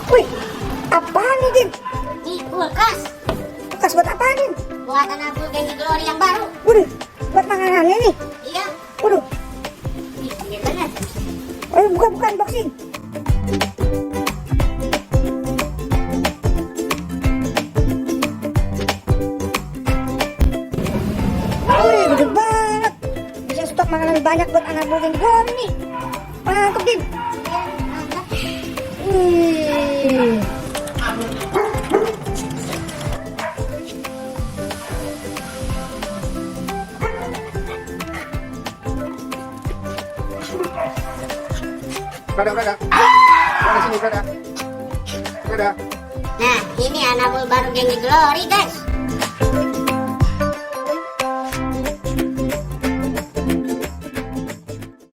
Wih, apaan nih, Din? Ini kulkas. Kulkas buat apaan, Din? Buatan aku Gengi Glory yang baru. Waduh, buat makanannya nih. Iya. Waduh, Ih, ini bener. bukan boxing. Wih, gede banget. Bisa stok makanan banyak buat anak Gengi Glory nih. Mantap, Din. Iya, mantap. Wih. Berada. Sini, berada. Nah, ini anak baru Gengi Glory, guys.